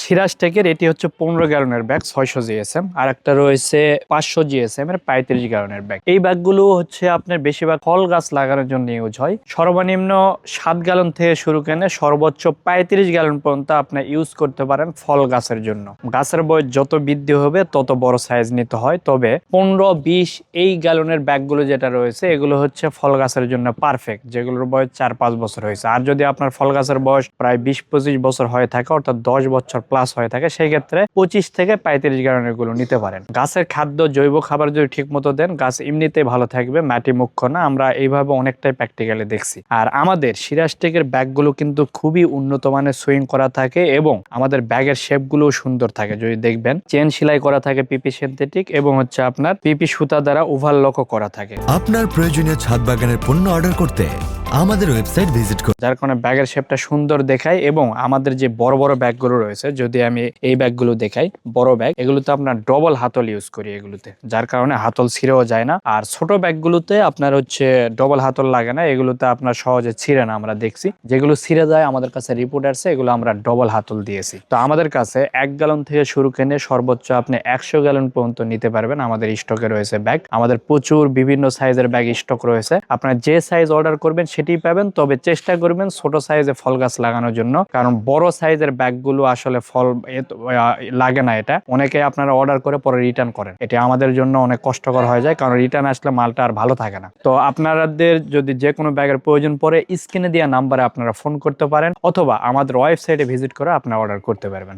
সিরাজটেকের এটি হচ্ছে 15 গ্যালনের bag 600 GSM, আর একটা রয়েছে 500 জিএসএম এর 35 গ্যালনের ব্যাগ। এই ব্যাগগুলো হচ্ছে আপনার বেশিরভাগ ফল গাছ লাগানোর জন্য ইউজ হয়। সর্বনিম্ন 7 গ্যালন থেকে শুরু করে সর্বোচ্চ 35 গ্যালন পর্যন্ত আপনি ইউজ করতে পারেন ফল গাছের জন্য। গাছের বয়স যত বৃদ্ধি হবে তত বড় সাইজ নিতে হয়, তবে 15-20 এই গ্যালনের ব্যাগগুলো যেটা রয়েছে এগুলো হচ্ছে ফল গাছের জন্য পারফেক্ট, যেগুলোর বয়স 4-5 বছর হয়েছে। আর যদি আপনার ফল গাছের বয়স প্রায় 20-25 বছর হয়ে থাকে, অর্থাৎ 10 বছর প্লাস হয়ে থাকে, সেই ক্ষেত্রে 25 থেকে 35 গ্যালনের গুলো নিতে পারেন। গাছের খাদ্য জৈব খাবার যদি ঠিক মতো দেন, গাছ এমনিতেই ভালো থাকবে, মাটি মুখ্য না। আমরা এইভাবে অনেকটাই প্র্যাকটিক্যালি দেখছি। আর আমাদের সিরাজটেকের ব্যাগগুলো কিন্তু খুবই উন্নত মানের সুইং করা থাকে এবং আমাদের ব্যাগের শেপগুলো সুন্দর থাকে। যদি দেখবেন চেন সেলাই করা থাকে পিপি সিনথেটিক, এবং হচ্ছে আপনার পিপি সুতা দ্বারা ওভারলকও করা থাকে। আপনার প্রয়োজনীয় ছাদ বাগানের পণ্য অর্ডার করতে আমাদের ওয়েবসাইট ভিজিট করুন, যার কারণে ব্যাগের শেপটা সুন্দর দেখায়। এবং আমাদের যে বড় বড় ব্যাগগুলো রয়েছে, যদি আমি এই ব্যাগগুলো দেখাই, বড় ব্যাগ, এগুলোতে আপনার ডবল হাতল ইউজ করি এগুলোতে, যার কারণে হাতল ছিঁড়েও যায় না। আর ছোট ব্যাগগুলোতে আপনার হচ্ছে ডবল হাতল লাগে না, এগুলোতে আপনার সহজে ছিঁড়ে না। আমরা দেখছি যেগুলো ছিঁড়ে যায়, আমাদের কাছে রিপোর্ট আসছে, এগুলো আমরা ডবল হাতল দিয়েছি। তো আমাদের কাছে 1 গ্যালন থেকে শুরু করে সর্বোচ্চ আপনি 100 গ্যালন পর্যন্ত নিতে পারবেন। আমাদের স্টকে রয়েছে ব্যাগ, আমাদের প্রচুর বিভিন্ন সাইজের ব্যাগ স্টক রয়েছে। আপনার যে সাইজ অর্ডার করবেন সেটি পাবেন, তবে চেষ্টা করবেন ছোট সাইজে ফল গাছ লাগানোর জন্য, কারণ বড় সাইজের ব্যাগগুলো আসলে ফল লাগে না। এটা অনেকে আপনারা অর্ডার করে পরে রিটার্ন করেন, এটা আমাদের জন্য অনেক কষ্টকর হয়ে যায়, কারণ রিটার্ন আসলে মালটা আর ভালো থাকে না। তো আপনাদের যদি যে কোনো ব্যাগের প্রয়োজন পড়ে, স্ক্রিনে দেওয়া নাম্বারে আপনারা ফোন করতে পারেন, অথবা আমাদের ওয়েবসাইটে ভিজিট করে আপনারা অর্ডার করতে পারবেন।